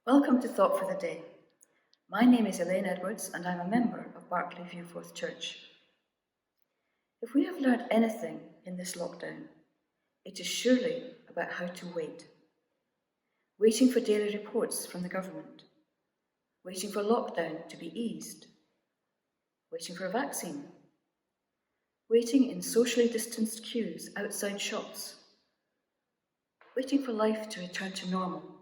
Welcome to Thought for the Day. My name is Elaine Edwards and I'm a member of Barclay Viewforth Church. If we have learned anything in this lockdown, it is surely about how to wait. Waiting for daily reports from the government, waiting for lockdown to be eased, waiting for a vaccine, waiting in socially distanced queues outside shops, waiting for life to return to normal,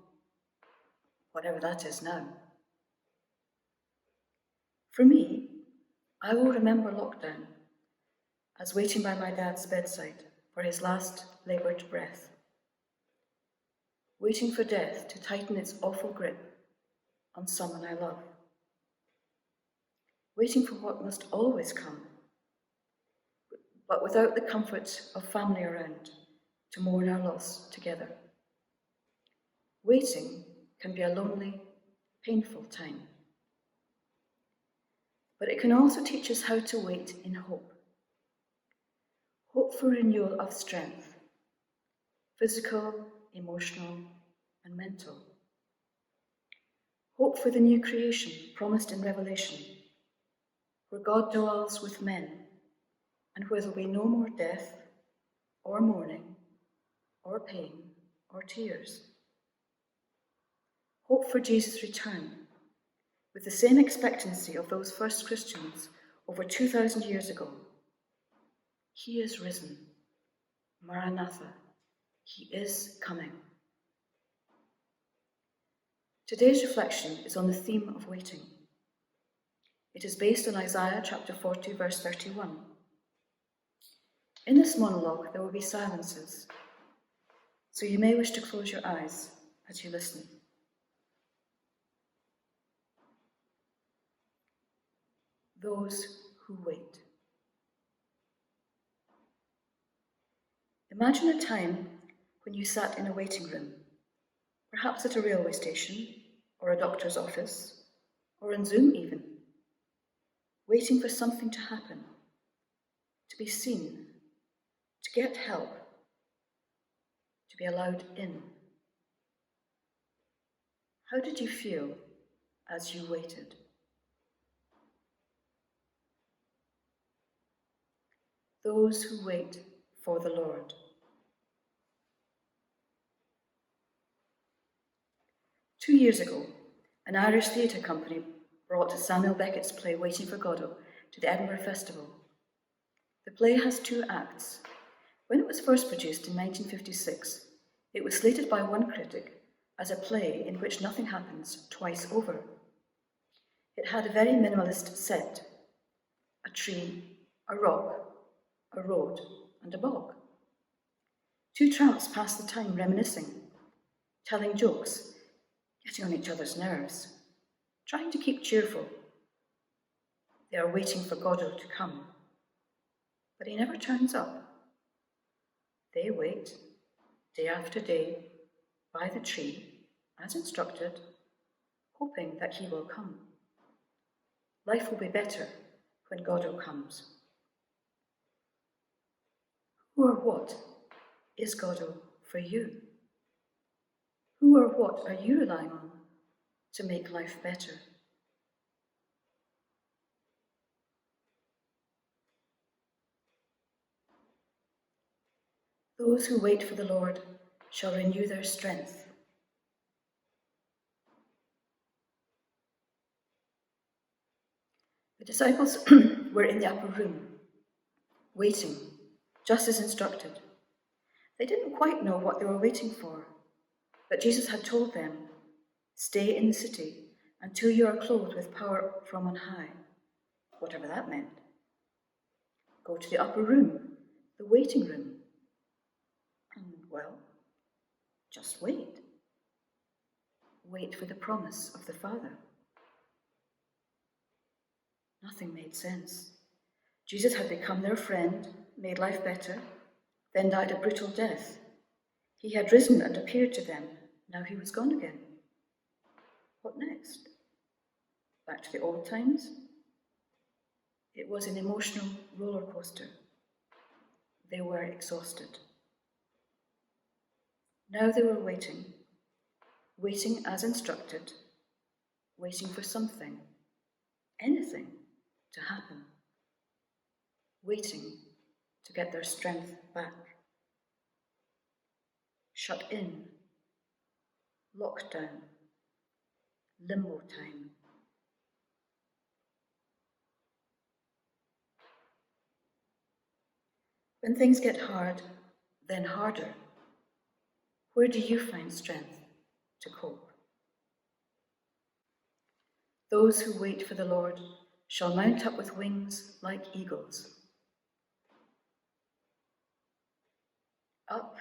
whatever that is now. For me, I will remember lockdown as waiting by my dad's bedside for his last laboured breath, waiting for death to tighten its awful grip on someone I love, waiting for what must always come, but without the comfort of family around to mourn our loss together. Waiting can be a lonely, painful time. But it can also teach us how to wait in hope. Hope for renewal of strength, physical, emotional, and mental. Hope for the new creation promised in Revelation, where God dwells with men and where there will be no more death, or mourning, or pain, or tears. Hope for Jesus' return, with the same expectancy of those first Christians over 2,000 years ago. He is risen. Maranatha. He is coming. Today's reflection is on the theme of waiting. It is based on Isaiah chapter 40, verse 31. In this monologue, there will be silences, so you may wish to close your eyes as you listen. Those who wait. Imagine a time when you sat in a waiting room, perhaps at a railway station, or a doctor's office, or on Zoom even, waiting for something to happen, to be seen, to get help, to be allowed in. How did you feel as you waited? Those who wait for the Lord. Two years ago, an Irish theatre company brought Samuel Beckett's play Waiting for Godot to the Edinburgh Festival. The play has two acts. When it was first produced in 1956, it was slated by one critic as a play in which nothing happens twice over. It had a very minimalist set: a tree, a rock, a road, and a bog. Two tramps pass the time reminiscing, telling jokes, getting on each other's nerves, trying to keep cheerful. They are waiting for Godot to come, but he never turns up. They wait, day after day, by the tree, as instructed, hoping that he will come. Life will be better when Godot comes. Who or what is Godot for you? Who or what are you relying on to make life better? Those who wait for the Lord shall renew their strength. The disciples were in the upper room, waiting, just as instructed. They didn't quite know what they were waiting for, but Jesus had told them, "Stay in the city until you are clothed with power from on high," whatever that meant. Go to the upper room, the waiting room, and, well, just wait. Wait for the promise of the Father. Nothing made sense. Jesus had become their friend, made life better, then died a brutal death. He had risen and appeared to them. Now he was gone again. What next? Back to the old times? It was an emotional roller coaster. They were exhausted. Now they were waiting, waiting as instructed, waiting for something, anything to happen, waiting to get their strength back. Shut in, lockdown, limbo time. When things get hard, then harder, where do you find strength to cope? Those who wait for the Lord shall mount up with wings like eagles. Up,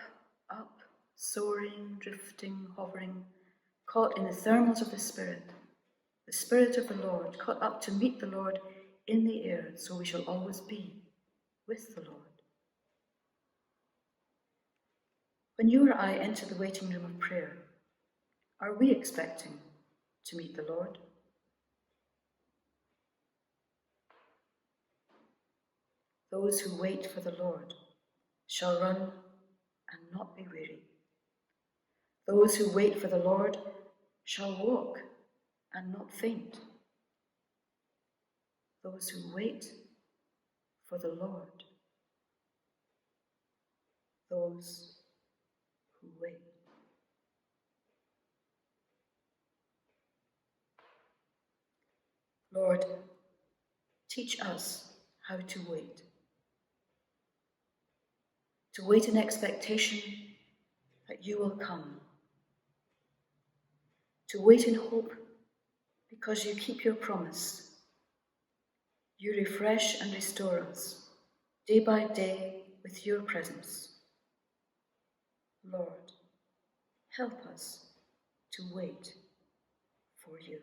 up, soaring, drifting, hovering, caught in the thermals of the Spirit of the Lord, caught up to meet the Lord in the air, so we shall always be with the Lord. When you or I enter the waiting room of prayer, are we expecting to meet the Lord? Those who wait for the Lord shall run and not be weary. Those who wait for the Lord shall walk and not faint. Those who wait for the Lord. Those who wait. Lord, teach us how to wait. To wait in expectation that you will come. To wait in hope because you keep your promise. You refresh and restore us day by day with your presence. Lord, help us to wait for you.